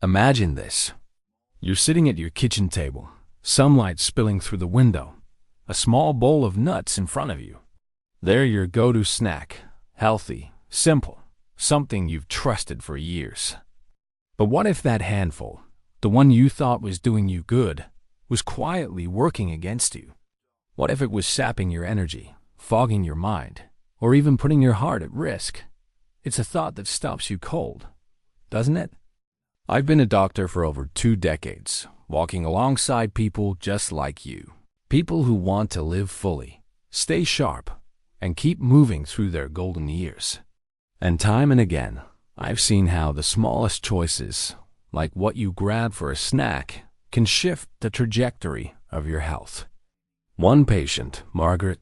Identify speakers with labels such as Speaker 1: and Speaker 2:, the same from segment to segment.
Speaker 1: Imagine this. You're sitting at your kitchen table, sunlight spilling through the window, a small bowl of nuts in front of you. They're your go-to snack, healthy, simple, something you've trusted for years. But what if that handful, the one you thought was doing you good, was quietly working against you? What if it was sapping your energy, fogging your mind, or even putting your heart at risk? It's a thought that stops you cold, doesn't it? I've been a doctor for over 2 decades, walking alongside people just like you. People who want to live fully, stay sharp, and keep moving through their golden years. And time and again, I've seen how the smallest choices, like what you grab for a snack, can shift the trajectory of your health. One patient, Margaret,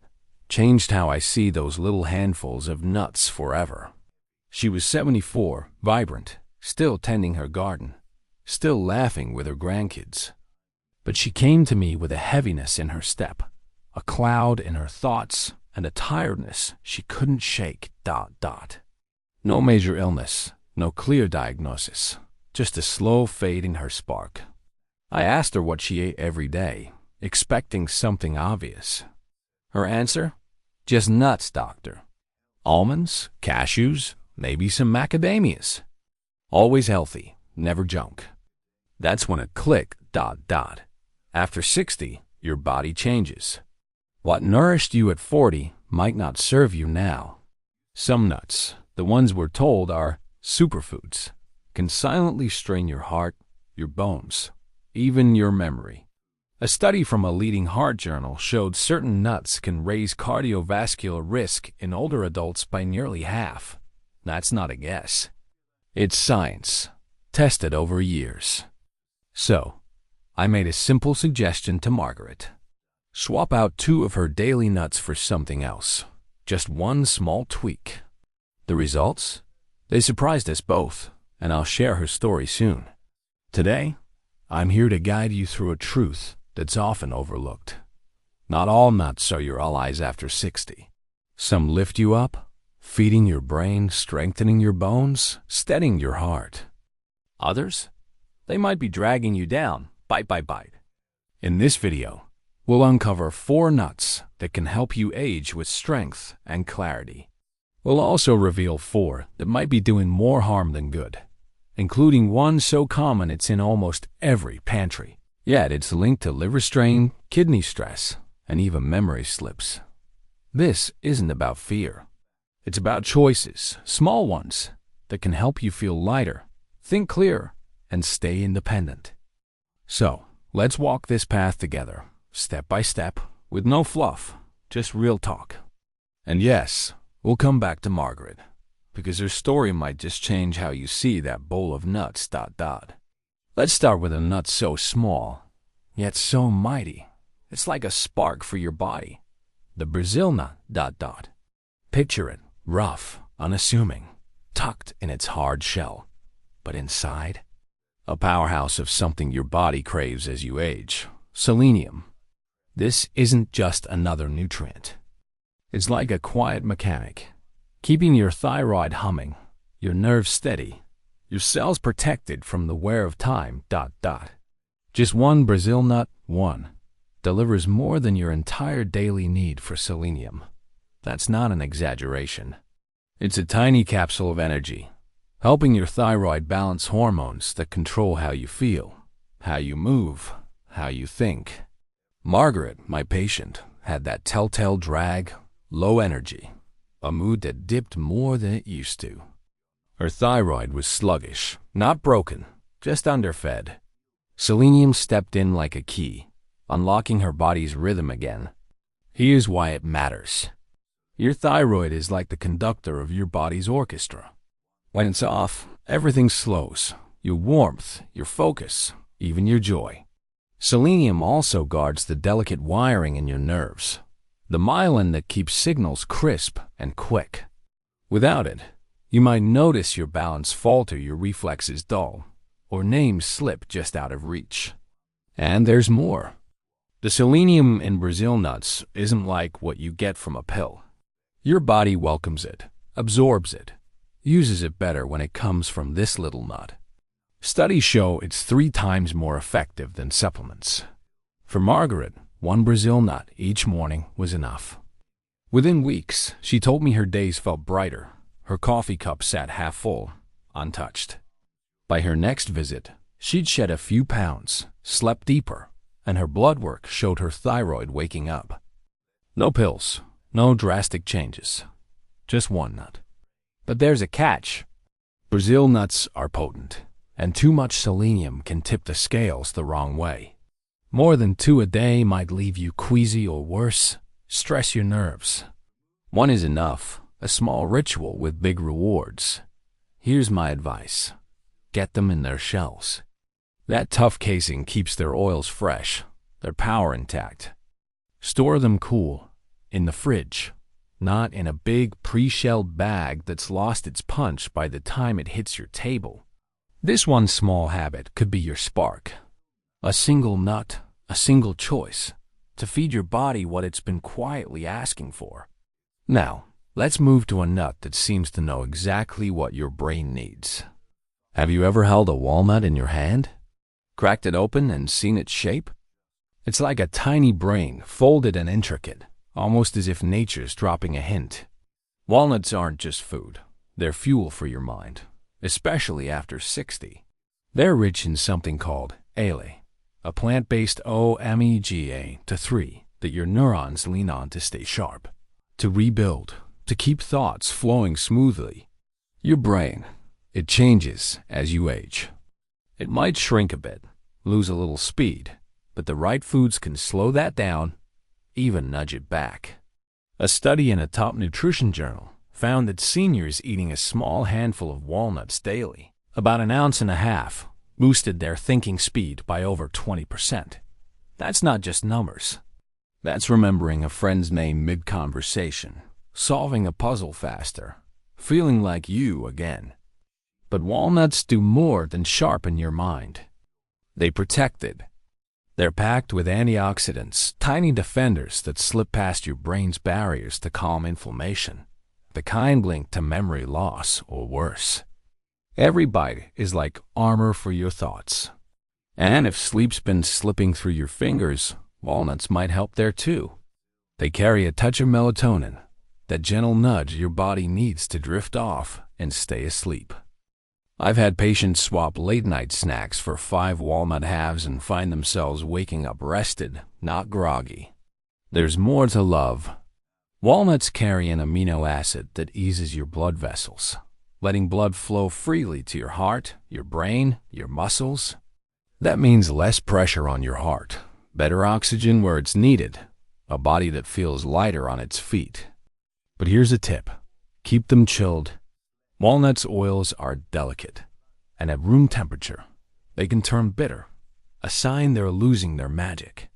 Speaker 1: changed how I see those little handfuls of nuts forever. She was 74, vibrant, still tending her garden, still laughing with her grandkids. But she came to me with a heaviness in her step, a cloud in her thoughts, and a tiredness she couldn't shake. No major illness, no clear diagnosis, just a slow fade in her spark. I asked her what she ate every day, expecting something obvious. Her answer? Just nuts, doctor. Almonds, cashews, maybe some macadamias. Always healthy, never junk. That's when it clicked. After 60, your body changes. What nourished you at 40 might not serve you now. Some nuts, the ones we're told are superfoods, can silently strain your heart, your bones, even your memory. A study from a leading heart journal showed certain nuts can raise cardiovascular risk in older adults by nearly half. That's not a guess. It's science, tested over years. So, I made a simple suggestion to Margaret. Swap out 2 of her daily nuts for something else. Just one small tweak. The results? They surprised us both, and I'll share her story soon. Today, I'm here to guide you through a truth that's often overlooked. Not all nuts are your allies after 60. Some lift you up, feeding your brain, strengthening your bones, steadying your heart. Others? They might be dragging you down, bite by bite. In this video, we'll uncover 4 nuts that can help you age with strength and clarity. We'll also reveal 4 that might be doing more harm than good, including one so common it's in almost every pantry. Yet it's linked to liver strain, kidney stress, and even memory slips. This isn't about fear. It's about choices, small ones, that can help you feel lighter, think clearer, and stay independent. So, let's walk this path together, step by step, with no fluff, just real talk. And yes, we'll come back to Margaret, because her story might just change how you see that bowl of nuts. Let's start with a nut so small, yet so mighty. It's like a spark for your body. The Brazil nut. Picture it, rough, unassuming, tucked in its hard shell. But inside, a powerhouse of something your body craves as you age, selenium. This isn't just another nutrient. It's like a quiet mechanic, keeping your thyroid humming, your nerves steady, your cells protected from the wear of time. Just one Brazil nut, delivers more than your entire daily need for selenium. That's not an exaggeration. It's a tiny capsule of energy, helping your thyroid balance hormones that control how you feel, how you move, how you think. Margaret, my patient, had that telltale drag, low energy, a mood that dipped more than it used to. Her thyroid was sluggish, not broken, just underfed. Selenium stepped in like a key, unlocking her body's rhythm again. Here's why it matters. Your thyroid is like the conductor of your body's orchestra. When it's off, everything slows. Your warmth, your focus, even your joy. Selenium also guards the delicate wiring in your nerves, the myelin that keeps signals crisp and quick. Without it, you might notice your balance falter, your reflexes dull, or names slip just out of reach. And there's more. The selenium in Brazil nuts isn't like what you get from a pill. Your body welcomes it, absorbs it, uses it better when it comes from this little nut. Studies show it's 3 times more effective than supplements. For Margaret, 1 Brazil nut each morning was enough. Within weeks, she told me her days felt brighter. Her coffee cup sat half full, untouched. By her next visit, she'd shed a few pounds, slept deeper, and her blood work showed her thyroid waking up. No pills, no drastic changes, just 1 nut. But there's a catch. Brazil nuts are potent, and too much selenium can tip the scales the wrong way. More than 2 a day might leave you queasy or worse, stress your nerves. 1 is enough, a small ritual with big rewards. Here's my advice. Get them in their shells. That tough casing keeps their oils fresh, their power intact. Store them cool, in the fridge, not in a big pre-shelled bag that's lost its punch by the time it hits your table. This one small habit could be your spark. A single nut, a single choice, to feed your body what it's been quietly asking for. Now, let's move to a nut that seems to know exactly what your brain needs. Have you ever held a walnut in your hand? Cracked it open and seen its shape? It's like a tiny brain, folded and intricate, almost as if nature's dropping a hint. Walnuts aren't just food. They're fuel for your mind, especially after 60. They're rich in something called ale, a plant-based omega-3 that your neurons lean on to stay sharp, to rebuild, to keep thoughts flowing smoothly. Your brain, it changes as you age. It might shrink a bit, lose a little speed, but the right foods can slow that down, even nudge it back. A study in a top nutrition journal found that seniors eating a small handful of walnuts daily, about 1.5 ounces, boosted their thinking speed by over 20%. That's not just numbers. That's remembering a friend's name mid-conversation, solving a puzzle faster, feeling like you again. But walnuts do more than sharpen your mind. They protect it. They're packed with antioxidants, tiny defenders that slip past your brain's barriers to calm inflammation, the kind linked to memory loss or worse. Every bite is like armor for your thoughts. And if sleep's been slipping through your fingers, walnuts might help there too. They carry a touch of melatonin, that gentle nudge your body needs to drift off and stay asleep. I've had patients swap late-night snacks for 5 walnut halves and find themselves waking up rested, not groggy. There's more to love. Walnuts carry an amino acid that eases your blood vessels, letting blood flow freely to your heart, your brain, your muscles. That means less pressure on your heart, better oxygen where it's needed, a body that feels lighter on its feet. But here's a tip. Keep them chilled. Walnuts' oils are delicate, and at room temperature, they can turn bitter, a sign they're losing their magic.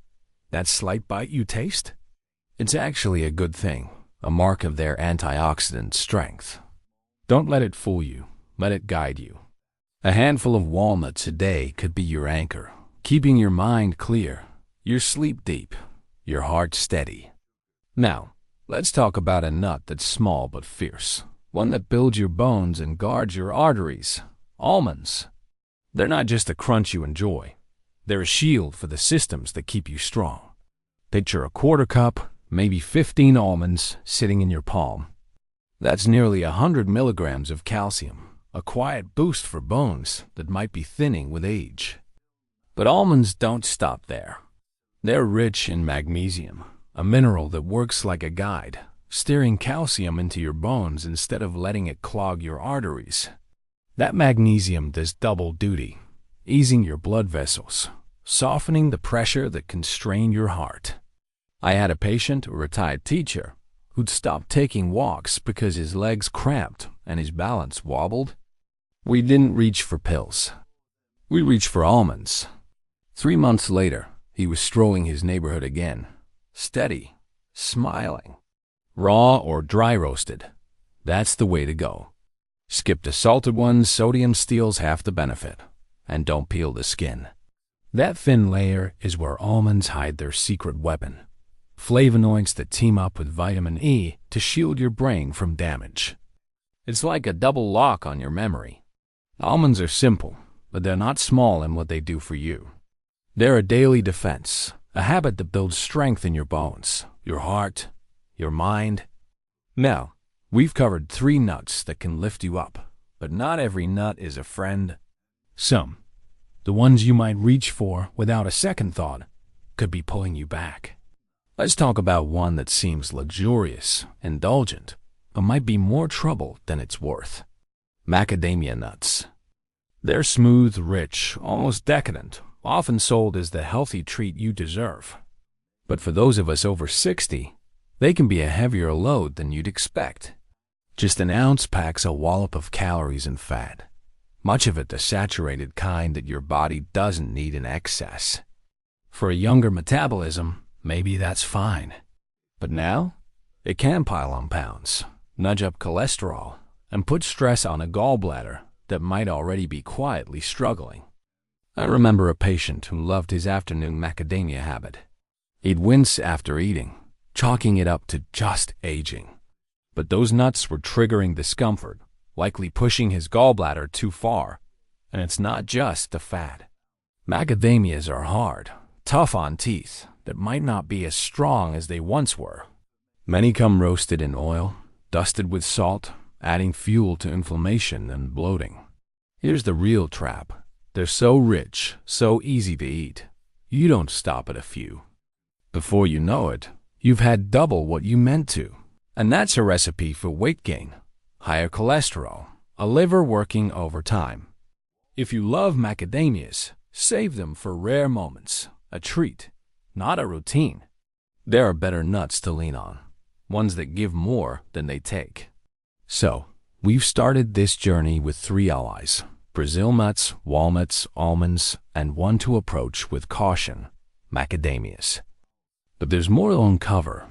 Speaker 1: That slight bite you taste? It's actually a good thing, a mark of their antioxidant strength. Don't let it fool you. Let it guide you. A handful of walnuts a day could be your anchor, keeping your mind clear, your sleep deep, your heart steady. Now, let's talk about a nut that's small but fierce. One that builds your bones and guards your arteries. Almonds. They're not just a crunch you enjoy. They're a shield for the systems that keep you strong. Picture a quarter cup, maybe 15 almonds, sitting in your palm. That's nearly 100 milligrams of calcium, a quiet boost for bones that might be thinning with age. But almonds don't stop there. They're rich in magnesium, a mineral that works like a guide, steering calcium into your bones instead of letting it clog your arteries. That magnesium does double duty, easing your blood vessels, softening the pressure that can strain your heart. I had a patient, a retired teacher, who'd stopped taking walks because his legs cramped and his balance wobbled. We didn't reach for pills. We reached for almonds. 3 months later, he was strolling his neighborhood again, steady, smiling. Raw or dry roasted, that's the way to go. Skip the salted ones, sodium steals half the benefit. And don't peel the skin. That thin layer is where almonds hide their secret weapon. Flavonoids that team up with vitamin E to shield your brain from damage. It's like a double lock on your memory. Almonds are simple, but they're not small in what they do for you. They're a daily defense, a habit that builds strength in your bones, your heart, your mind. Now, we've covered 3 nuts that can lift you up, but not every nut is a friend. Some, the ones you might reach for without a second thought, could be pulling you back. Let's talk about one that seems luxurious, indulgent, but might be more trouble than it's worth. Macadamia nuts. They're smooth, rich, almost decadent, often sold as the healthy treat you deserve. But for those of us over 60, they can be a heavier load than you'd expect. Just an ounce packs a wallop of calories and fat, much of it the saturated kind that your body doesn't need in excess. For a younger metabolism, maybe that's fine. But now, it can pile on pounds, nudge up cholesterol, and put stress on a gallbladder that might already be quietly struggling. I remember a patient who loved his afternoon macadamia habit. He'd wince after eating, chalking it up to just aging. But those nuts were triggering discomfort, likely pushing his gallbladder too far. And it's not just the fat. Macadamias are hard, tough on teeth, that might not be as strong as they once were. Many come roasted in oil, dusted with salt, adding fuel to inflammation and bloating. Here's the real trap. They're so rich, so easy to eat. You don't stop at a few. Before you know it, you've had double what you meant to. And that's a recipe for weight gain, higher cholesterol, a liver working overtime. If you love macadamias, save them for rare moments, a treat, not a routine. There are better nuts to lean on, ones that give more than they take. So, we've started this journey with 3 allies: Brazil nuts, walnuts, almonds, and one to approach with caution: macadamias. But there's more to uncover.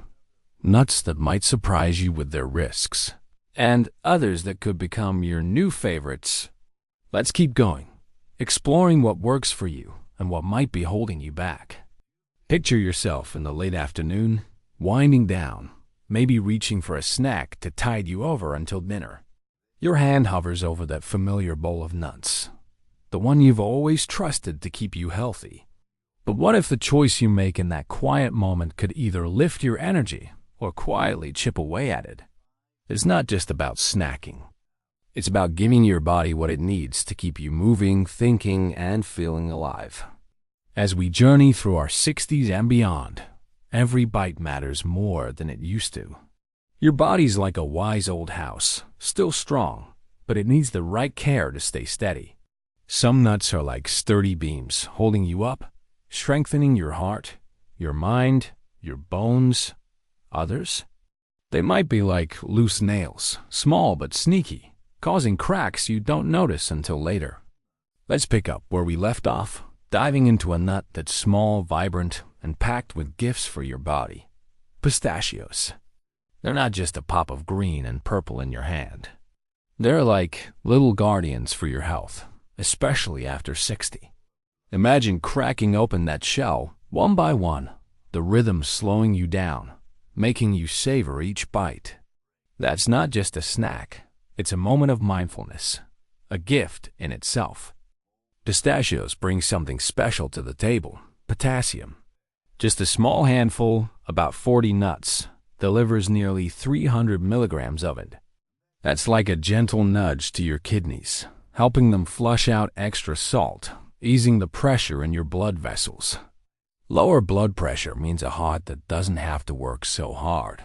Speaker 1: Nuts that might surprise you with their risks, and others that could become your new favorites. Let's keep going, exploring what works for you and what might be holding you back. Picture yourself in the late afternoon, winding down, maybe reaching for a snack to tide you over until dinner. Your hand hovers over that familiar bowl of nuts, the one you've always trusted to keep you healthy. But what if the choice you make in that quiet moment could either lift your energy or quietly chip away at it? It's not just about snacking. It's about giving your body what it needs to keep you moving, thinking, and feeling alive. As we journey through our 60s and beyond, every bite matters more than it used to. Your body's like a wise old house, still strong, but it needs the right care to stay steady. Some nuts are like sturdy beams holding you up, strengthening your heart, your mind, your bones. Others? They might be like loose nails, small but sneaky, causing cracks you don't notice until later. Let's pick up where we left off, diving into a nut that's small, vibrant, and packed with gifts for your body. Pistachios. They're not just a pop of green and purple in your hand. They're like little guardians for your health, especially after 60. Imagine cracking open that shell, one by one, the rhythm slowing you down, making you savor each bite. That's not just a snack, it's a moment of mindfulness, a gift in itself. Pistachios bring something special to the table: potassium. Just a small handful, about 40 nuts, delivers nearly 300 milligrams of it. That's like a gentle nudge to your kidneys, helping them flush out extra salt, easing the pressure in your blood vessels. Lower blood pressure means a heart that doesn't have to work so hard,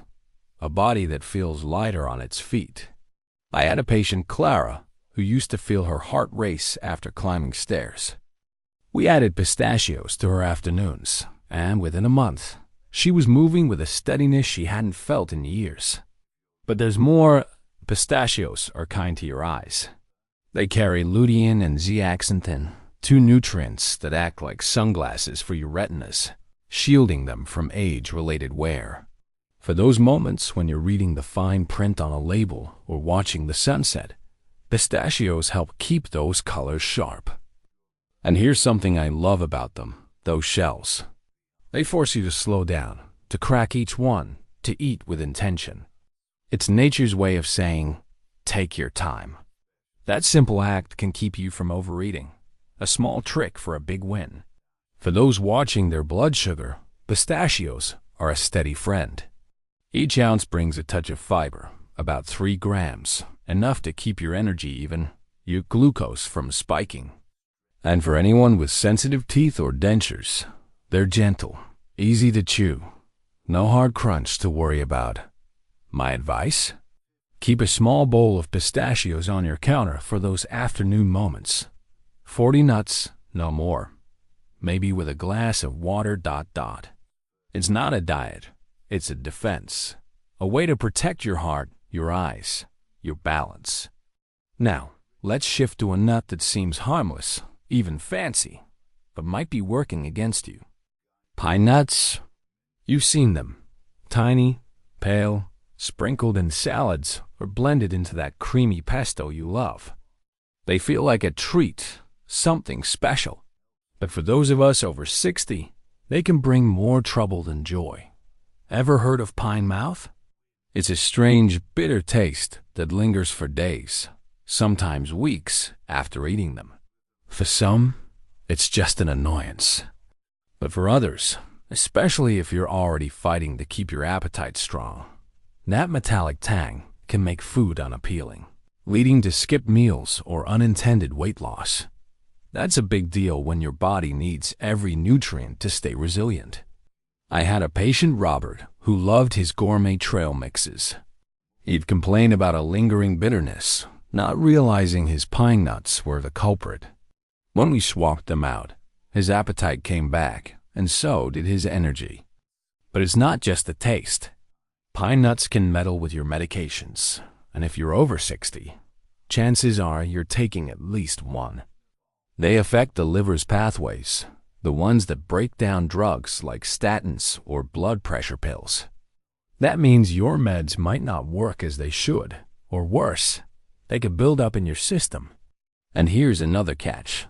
Speaker 1: a body that feels lighter on its feet. I had a patient, Clara, who used to feel her heart race after climbing stairs. We added pistachios to her afternoons, and within a month, she was moving with a steadiness she hadn't felt in years. But there's more. Pistachios are kind to your eyes. They carry lutein and zeaxanthin, 2 nutrients that act like sunglasses for your retinas, shielding them from age-related wear. For those moments when you're reading the fine print on a label or watching the sunset, pistachios help keep those colors sharp. And here's something I love about them, those shells. They force you to slow down, to crack each one, to eat with intention. It's nature's way of saying, take your time. That simple act can keep you from overeating, A small trick for a big win. For those watching their blood sugar, pistachios are a steady friend. Each ounce brings a touch of fiber, about 3 grams, enough to keep your energy even, your glucose from spiking. And for anyone with sensitive teeth or dentures, they're gentle, easy to chew, no hard crunch to worry about. My advice? Keep a small bowl of pistachios on your counter for those afternoon moments. 40 nuts, no more. Maybe with a glass of water. It's not a diet, it's a defense. A way to protect your heart, your eyes, your balance. Now, let's shift to a nut that seems harmless, even fancy, but might be working against you. Pine nuts. You've seen them. Tiny, pale, sprinkled in salads or blended into that creamy pesto you love. They feel like a treat, something special. But for those of us over 60, they can bring more trouble than joy. Ever heard of pine mouth? It's a strange, bitter taste that lingers for days, sometimes weeks after eating them. For some, it's just an annoyance. But for others, especially if you're already fighting to keep your appetite strong, that metallic tang can make food unappealing, leading to skipped meals or unintended weight loss. That's a big deal when your body needs every nutrient to stay resilient. I had a patient, Robert, who loved his gourmet trail mixes. He'd complain about a lingering bitterness, not realizing his pine nuts were the culprit. When we swapped them out, his appetite came back, and so did his energy. But it's not just the taste. Pine nuts can meddle with your medications, and if you're over 60, chances are you're taking at least one. They affect the liver's pathways, the ones that break down drugs like statins or blood pressure pills. That means your meds might not work as they should, or worse, they could build up in your system. And here's another catch.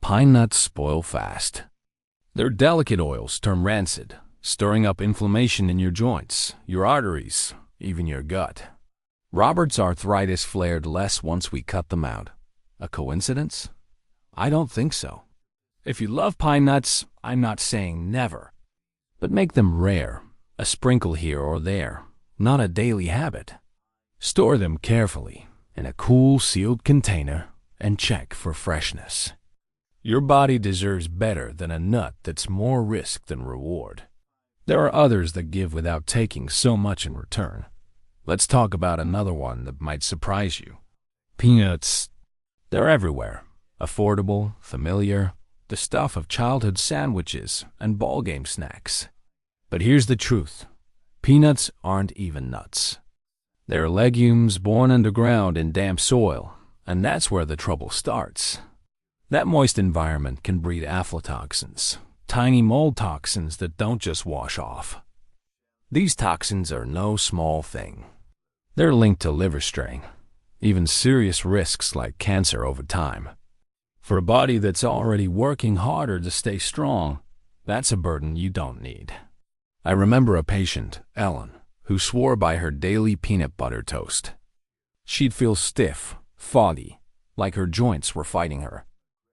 Speaker 1: Pine nuts spoil fast. Their delicate oils turn rancid, stirring up inflammation in your joints, your arteries, even your gut. Robert's arthritis flared less once we cut them out. A coincidence? I don't think so. If you love pine nuts, I'm not saying never. But make them rare, a sprinkle here or there, not a daily habit. Store them carefully in a cool, sealed container and check for freshness. Your body deserves better than a nut that's more risk than reward. There are others that give without taking so much in return. Let's talk about another one that might surprise you. Peanuts. They're everywhere. Affordable, familiar, the stuff of childhood sandwiches and ballgame snacks. But here's the truth. Peanuts aren't even nuts. They're legumes born underground in damp soil, and that's where the trouble starts. That moist environment can breed aflatoxins, tiny mold toxins that don't just wash off. These toxins are no small thing. They're linked to liver strain, even serious risks like cancer over time. For a body that's already working harder to stay strong, that's a burden you don't need. I remember a patient, Ellen, who swore by her daily peanut butter toast. She'd feel stiff, foggy, like her joints were fighting her.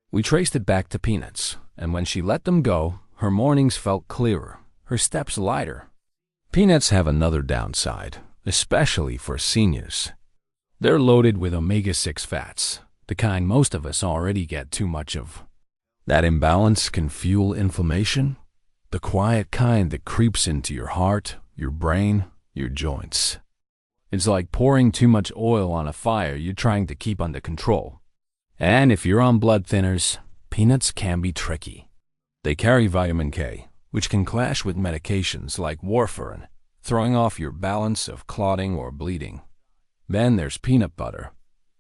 Speaker 1: We traced it back to peanuts, and when she let them go, her mornings felt clearer, her steps lighter. Peanuts have another downside, especially for seniors. They're loaded with omega-6 fats, the kind most of us already get too much of. That imbalance can fuel inflammation, the quiet kind that creeps into your heart, your brain, your joints. It's like pouring too much oil on a fire you're trying to keep under control. And if you're on blood thinners, peanuts can be tricky. They carry vitamin K, which can clash with medications like warfarin, throwing off your balance of clotting or bleeding. Then there's peanut butter,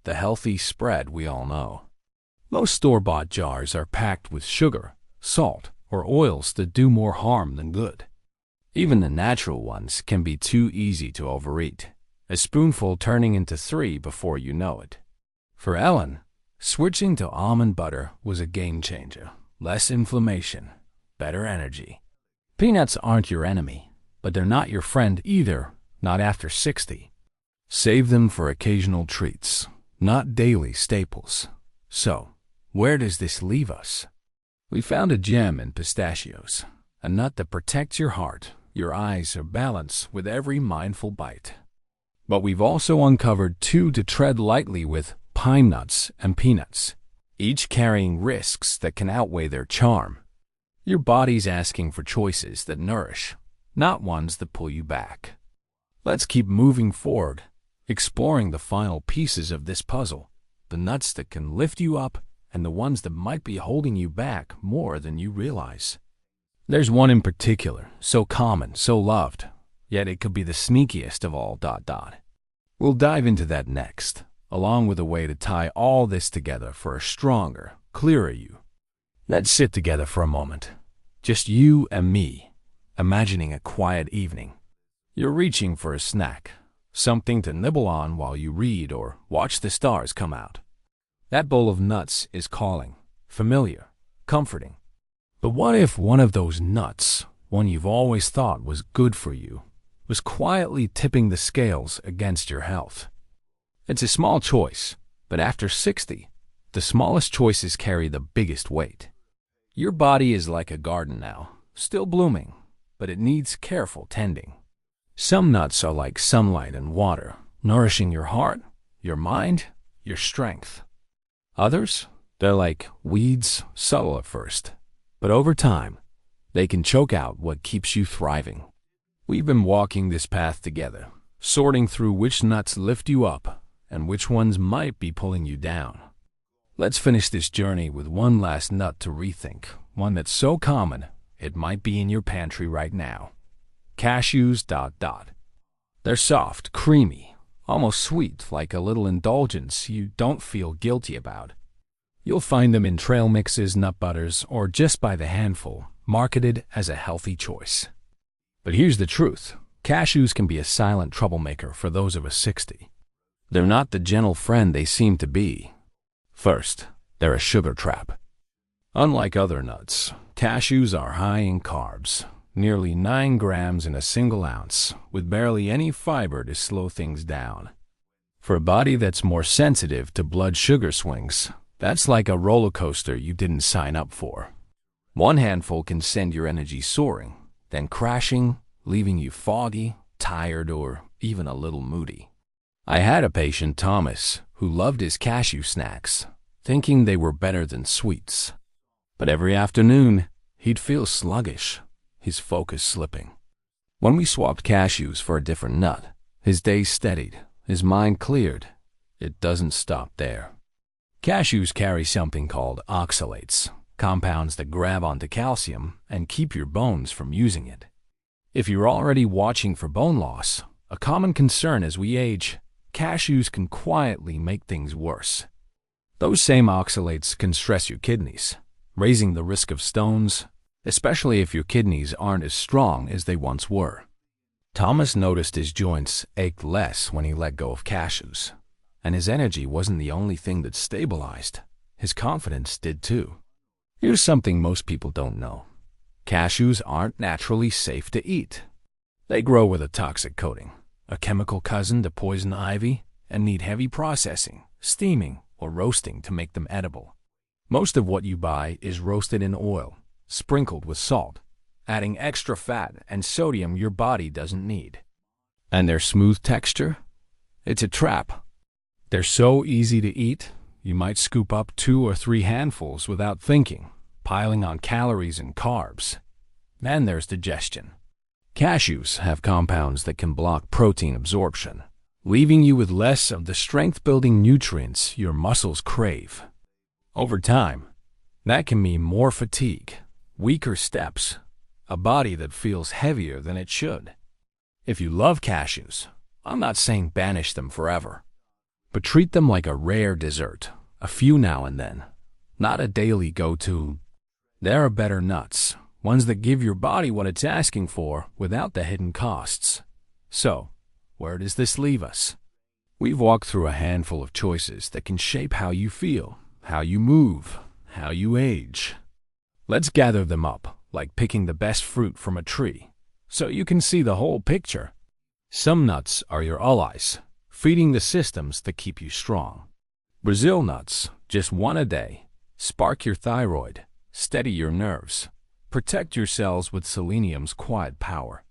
Speaker 1: the healthy spread we all know. Most store-bought jars are packed with sugar, salt, or oils that do more harm than good. Even the natural ones can be too easy to overeat, a spoonful turning into 3 before you know it. For Ellen, switching to almond butter was a game changer. Less inflammation, better energy. Peanuts aren't your enemy, but they're not your friend either, not after 60. Save them for occasional treats, not daily staples. So, Where does this leave us? We found a gem in pistachios, a nut that protects your heart, your eyes, or balance with every mindful bite. But we've also uncovered two to tread lightly with: pine nuts and peanuts, each carrying risks that can outweigh their charm. Your body's asking for choices that nourish, not ones that pull you back. Let's keep moving forward, exploring the final pieces of this puzzle, the nuts that can lift you up and the ones that might be holding you back more than you realize. There's one in particular, so common, so loved, yet it could be the sneakiest of all. We'll dive into that next, along with a way to tie all this together for a stronger, clearer you. Let's sit together for a moment, just you and me, imagining a quiet evening. You're reaching for a snack, something to nibble on while you read or watch the stars come out. That bowl of nuts is calling, familiar, comforting. But what if one of those nuts, one you've always thought was good for you, was quietly tipping the scales against your health? It's a small choice, but after 60, the smallest choices carry the biggest weight. Your body is like a garden now, still blooming, but it needs careful tending. Some nuts are like sunlight and water, nourishing your heart, your mind, your strength. Others, they're like weeds, subtle at first, but over time, they can choke out what keeps you thriving. We've been walking this path together, sorting through which nuts lift you up and which ones might be pulling you down. Let's finish this journey with one last nut to rethink, one that's so common it might be in your pantry right now. Cashews. They're soft, creamy, almost sweet, like a little indulgence you don't feel guilty about. You'll find them in trail mixes, nut butters, or just by the handful, marketed as a healthy choice. But here's the truth. Cashews can be a silent troublemaker for those of us 60. They're not the gentle friend they seem to be. First, they're a sugar trap. Unlike other nuts, cashews are high in carbs, nearly 9 grams in a single ounce, with barely any fiber to slow things down. For a body that's more sensitive to blood sugar swings, that's like a roller coaster you didn't sign up for. One handful can send your energy soaring, then crashing, leaving you foggy, tired, or even a little moody. I had a patient, Thomas, who loved his cashew snacks, thinking they were better than sweets. But every afternoon, he'd feel sluggish, his focus slipping. When we swapped cashews for a different nut, his days steadied, his mind cleared. It doesn't stop there. Cashews carry something called oxalates, compounds that grab onto calcium and keep your bones from using it. If you're already watching for bone loss, a common concern as we age, cashews can quietly make things worse. Those same oxalates can stress your kidneys, raising the risk of stones, especially if your kidneys aren't as strong as they once were. Thomas noticed his joints ached less when he let go of cashews, and his energy wasn't the only thing that stabilized. His confidence did too. Here's something most people don't know. Cashews aren't naturally safe to eat. They grow with a toxic coating, a chemical cousin to poison ivy, and need heavy processing, steaming, or roasting to make them edible. Most of what you buy is roasted in oil, sprinkled with salt, adding extra fat and sodium your body doesn't need. And their smooth texture? It's a trap. They're so easy to eat, you might scoop up 2 or 3 handfuls without thinking, piling on calories and carbs. Then there's digestion. Cashews have compounds that can block protein absorption, leaving you with less of the strength-building nutrients your muscles crave. Over time, that can mean more fatigue, weaker steps, a body that feels heavier than it should. If you love cashews, I'm not saying banish them forever, but treat them like a rare dessert, a few now and then, not a daily go-to. There are better nuts, ones that give your body what it's asking for without the hidden costs. So, where does this leave us? We've walked through a handful of choices that can shape how you feel, how you move, how you age. Let's gather them up, like picking the best fruit from a tree, so you can see the whole picture. Some nuts are your allies, feeding the systems that keep you strong. Brazil nuts, just 1 a day, Spark your thyroid, steady your nerves, protect your cells with selenium's quiet power.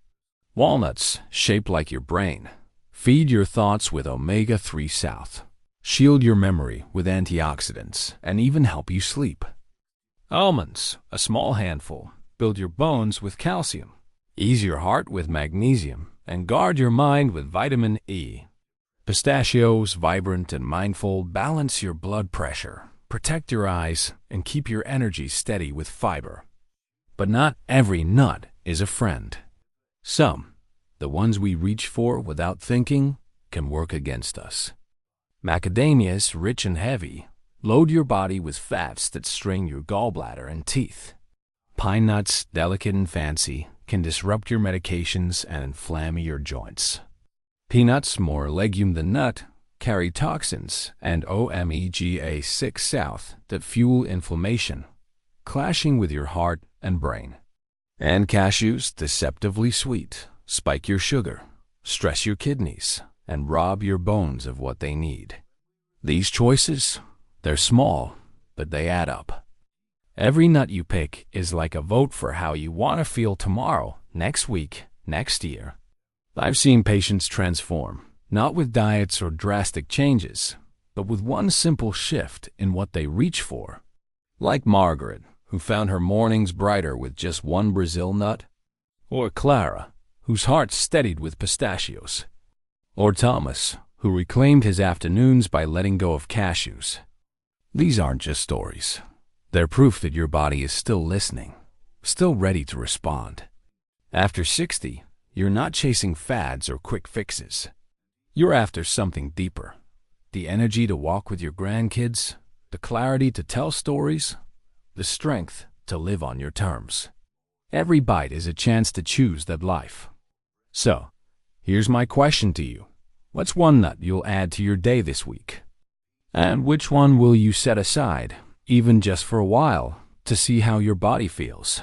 Speaker 1: Walnuts, shaped like your brain, feed your thoughts with omega-3 south, shield your memory with antioxidants, and even help you sleep. Almonds, a small handful, build your bones with calcium, ease your heart with magnesium, and guard your mind with vitamin E. Pistachios, vibrant and mindful, balance your blood pressure, protect your eyes, and keep your energy steady with fiber. But not every nut is a friend. Some, the ones we reach for without thinking, can work against us. Macadamias, rich and heavy, load your body with fats that strain your gallbladder and teeth. Pine nuts, delicate and fancy, can disrupt your medications and inflame your joints. Peanuts, more legume than nut, carry toxins and omega-6 south that fuel inflammation, clashing with your heart and brain. And cashews, deceptively sweet, spike your sugar, stress your kidneys, and rob your bones of what they need. These choices, they're small, but they add up. Every nut you pick is like a vote for how you want to feel tomorrow, next week, next year. I've seen patients transform, not with diets or drastic changes, but with one simple shift in what they reach for. Like Margaret, who found her mornings brighter with just one Brazil nut, or Clara, whose heart steadied with pistachios, or Thomas, who reclaimed his afternoons by letting go of cashews. These aren't just stories. They're proof that your body is still listening, still ready to respond. After 60, you're not chasing fads or quick fixes. You're after something deeper. The energy to walk with your grandkids, the clarity to tell stories, the strength to live on your terms. Every bite is a chance to choose that life. So, here's my question to you. What's one nut you'll add to your day this week? And which one will you set aside, even just for a while, to see how your body feels?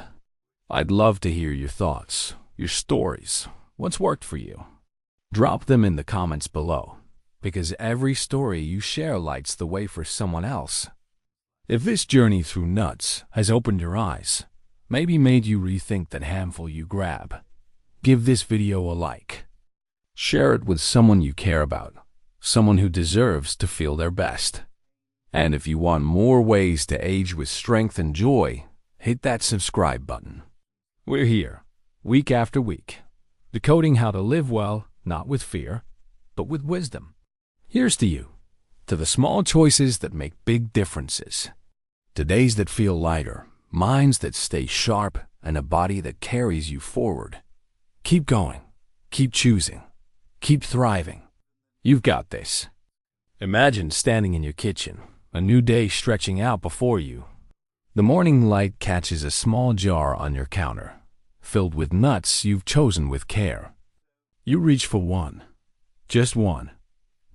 Speaker 1: I'd love to hear your thoughts, your stories, what's worked for you. Drop them in the comments below, because every story you share lights the way for someone else. If this journey through nuts has opened your eyes, maybe made you rethink that handful you grab, give this video a like. Share it with someone you care about, someone who deserves to feel their best. And if you want more ways to age with strength and joy, hit that subscribe button. We're here, week after week, decoding how to live well, not with fear, but with wisdom. Here's to you, to the small choices that make big differences, to days that feel lighter, minds that stay sharp, and a body that carries you forward. Keep going, keep choosing, keep thriving. You've got this. Imagine standing in your kitchen, a new day stretching out before you. The morning light catches a small jar on your counter, filled with nuts you've chosen with care. You reach for one, just one,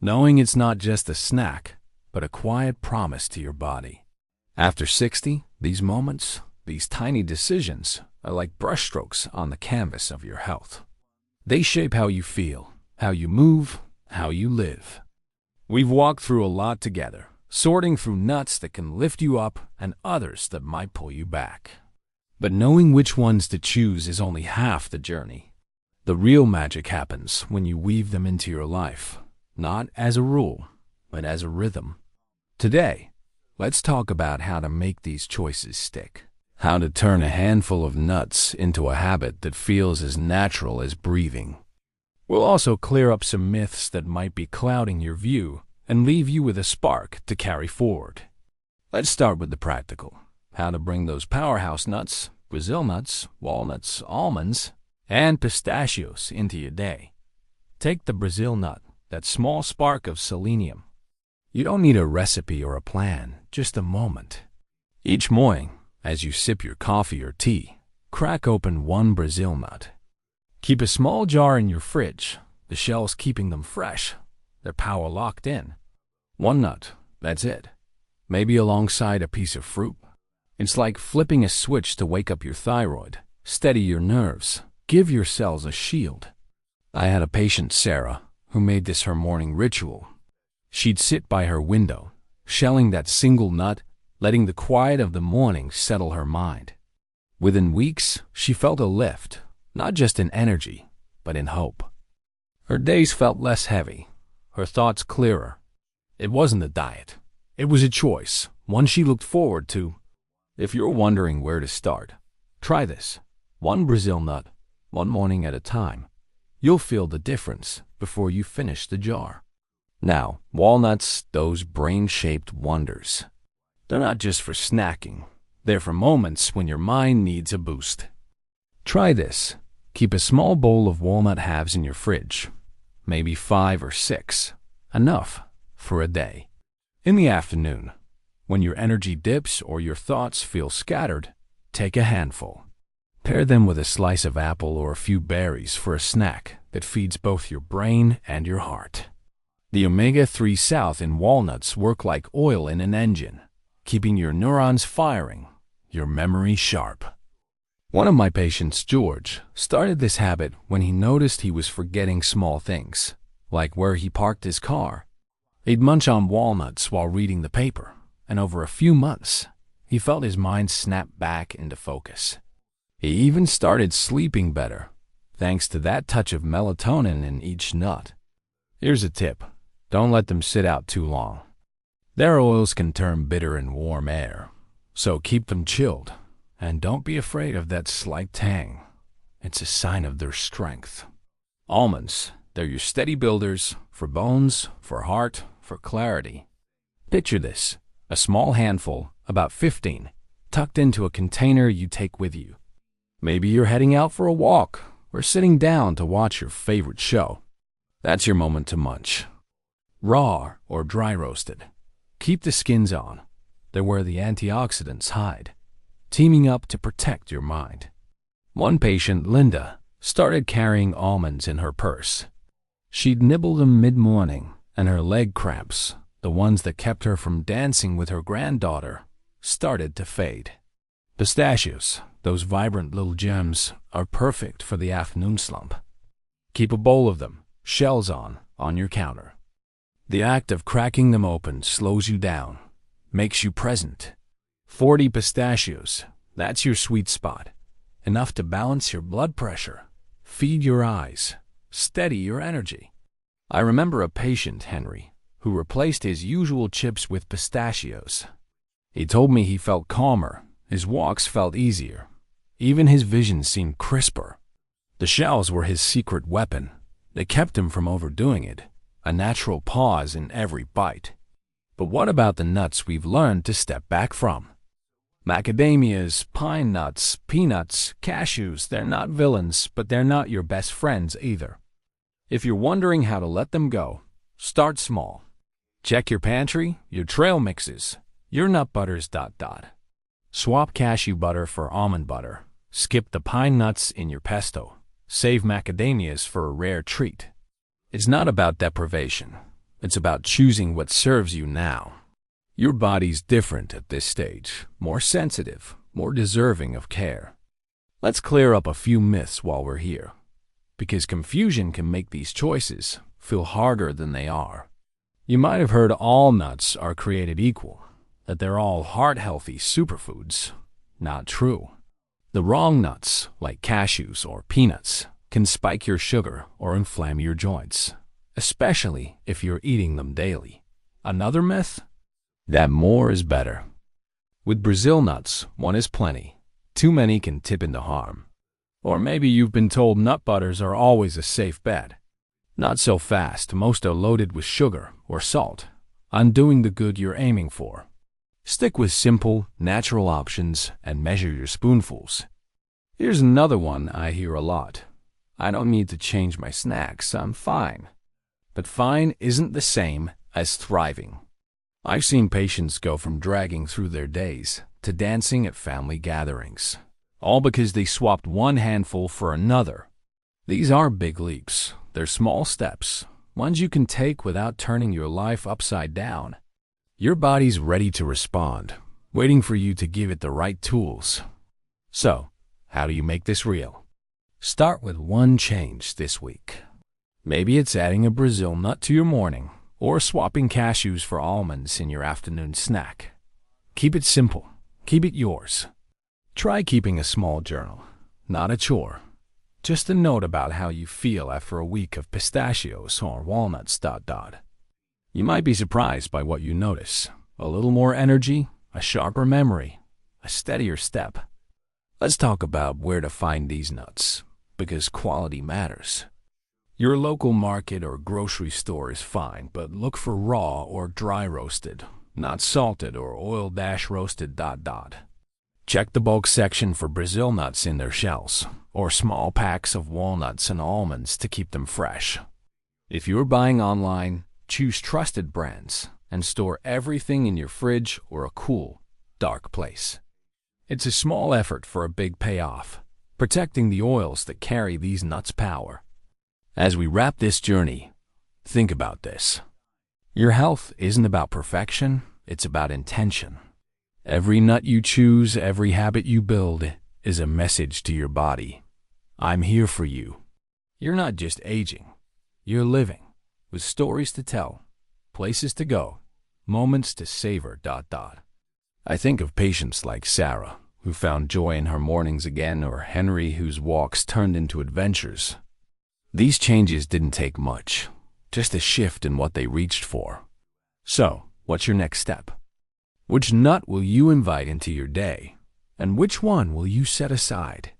Speaker 1: knowing it's not just a snack, but a quiet promise to your body. After 60, these moments, these tiny decisions, are like brushstrokes on the canvas of your health. They shape how you feel, how you move, how you live. We've walked through a lot together, sorting through nuts that can lift you up and others that might pull you back. But knowing which ones to choose is only half the journey. The real magic happens when you weave them into your life, not as a rule, but as a rhythm. Today, let's talk about how to make these choices stick. How to turn a handful of nuts into a habit that feels as natural as breathing. We'll also clear up some myths that might be clouding your view and leave you with a spark to carry forward. Let's start with the practical. How to bring those powerhouse nuts, Brazil nuts, walnuts, almonds, and pistachios into your day. Take the Brazil nut, that small spark of selenium. You don't need a recipe or a plan, just a moment. Each morning, as you sip your coffee or tea, crack open one Brazil nut. Keep a small jar in your fridge, the shells keeping them fresh, their power locked in. One nut, that's it. Maybe alongside a piece of fruit. It's like flipping a switch to wake up your thyroid, steady your nerves, give your cells a shield. I had a patient, Sarah, who made this her morning ritual. She'd sit by her window, shelling that single nut, letting the quiet of the morning settle her mind. Within weeks, she felt a lift, not just in energy, but in hope. Her days felt less heavy, her thoughts clearer. It wasn't a diet. It was a choice, one she looked forward to. If you're wondering where to start, try this. One Brazil nut, one morning at a time. You'll feel the difference before you finish the jar. Now, walnuts, those brain-shaped wonders. They're not just for snacking. They're for moments when your mind needs a boost. Try this. Keep a small bowl of walnut halves in your fridge. Maybe 5 or 6. Enough for a day. In the afternoon, when your energy dips or your thoughts feel scattered, take a handful. Pair them with a slice of apple or a few berries for a snack that feeds both your brain and your heart. The omega-3 south in walnuts work like oil in an engine, keeping your neurons firing, your memory sharp. One of my patients, George, started this habit when he noticed he was forgetting small things, like where he parked his car. He'd munch on walnuts while reading the paper, and over a few months, he felt his mind snap back into focus. He even started sleeping better, thanks to that touch of melatonin in each nut. Here's a tip. Don't let them sit out too long. Their oils can turn bitter in warm air, so keep them chilled, and don't be afraid of that slight tang. It's a sign of their strength. Almonds, they're your steady builders, for bones, for heart, for clarity. Picture this, a small handful, about 15, tucked into a container you take with you. Maybe you're heading out for a walk, or sitting down to watch your favorite show. That's your moment to munch. Raw or dry roasted. Keep the skins on. They're where the antioxidants hide, teaming up to protect your mind. One patient, Linda, started carrying almonds in her purse. She'd nibble them mid-morning, and her leg cramps, the ones that kept her from dancing with her granddaughter, started to fade. Pistachios, those vibrant little gems, are perfect for the afternoon slump. Keep a bowl of them, shells on your counter. The act of cracking them open slows you down, makes you present. 40 pistachios, that's your sweet spot. Enough to balance your blood pressure, feed your eyes, steady your energy. I remember a patient, Henry, who replaced his usual chips with pistachios. He told me he felt calmer, his walks felt easier, even his vision seemed crisper. The shells were his secret weapon. They kept him from overdoing it, a natural pause in every bite. But what about the nuts we've learned to step back from? Macadamias, pine nuts, peanuts, cashews, they're not villains, but they're not your best friends either. If you're wondering how to let them go, start small. Check your pantry, your trail mixes, your nut butters. Swap cashew butter for almond butter. Skip the pine nuts in your pesto. Save macadamias for a rare treat. It's not about deprivation. It's about choosing what serves you now. Your body's different at this stage, more sensitive, more deserving of care. Let's clear up a few myths while we're here, because confusion can make these choices feel harder than they are. You might have heard all nuts are created equal, that they're all heart-healthy superfoods. Not true. The wrong nuts, like cashews or peanuts, can spike your sugar or inflame your joints, especially if you're eating them daily. Another myth? That more is better. With Brazil nuts, one is plenty. Too many can tip into harm. Or maybe you've been told nut butters are always a safe bet. Not so fast. Most are loaded with sugar or salt, undoing the good you're aiming for. Stick with simple, natural options and measure your spoonfuls. Here's another one I hear a lot. I don't need to change my snacks, I'm fine. But fine isn't the same as thriving. I've seen patients go from dragging through their days to dancing at family gatherings, all because they swapped one handful for another. These aren't big leaps, they're small steps, ones you can take without turning your life upside down. Your body's ready to respond, waiting for you to give it the right tools. So, how do you make this real? Start with one change this week. Maybe it's adding a Brazil nut to your morning, or swapping cashews for almonds in your afternoon snack. Keep it simple. Keep it yours. Try keeping a small journal, not a chore. Just a note about how you feel after a week of pistachios or walnuts. You might be surprised by what you notice. A little more energy, a sharper memory, a steadier step. Let's talk about where to find these nuts, because quality matters. Your local market or grocery store is fine, but look for raw or dry roasted, not salted or oil-roasted. Check the bulk section for Brazil nuts in their shells, or small packs of walnuts and almonds to keep them fresh. If you're buying online, choose trusted brands and store everything in your fridge or a cool, dark place. It's a small effort for a big payoff, protecting the oils that carry these nuts' power. As we wrap this journey, think about this. Your health isn't about perfection, it's about intention. Every nut you choose, every habit you build, is a message to your body. I'm here for you. You're not just aging, you're living, with stories to tell, places to go, moments to savor. I think of patients like Sarah, who found joy in her mornings again, or Henry, whose walks turned into adventures. These changes didn't take much, just a shift in what they reached for. So, what's your next step? Which nut will you invite into your day, and which one will you set aside?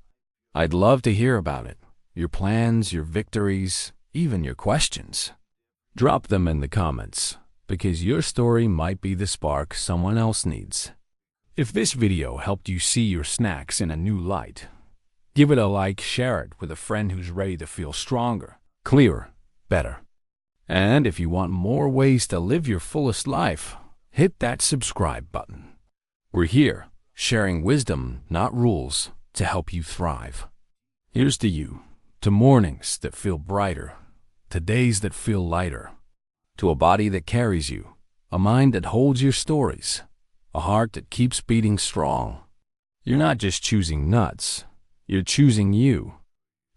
Speaker 1: I'd love to hear about it, your plans, your victories, even your questions. Drop them in the comments, because your story might be the spark someone else needs. If this video helped you see your snacks in a new light, give it a like, share it with a friend who's ready to feel stronger, clearer, better. And if you want more ways to live your fullest life, hit that subscribe button. We're here, sharing wisdom, not rules, to help you thrive. Here's to you, to mornings that feel brighter, to days that feel lighter, to a body that carries you, a mind that holds your stories, a heart that keeps beating strong. You're not just choosing nuts, you're choosing you.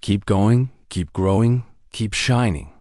Speaker 1: Keep going, keep growing, keep shining.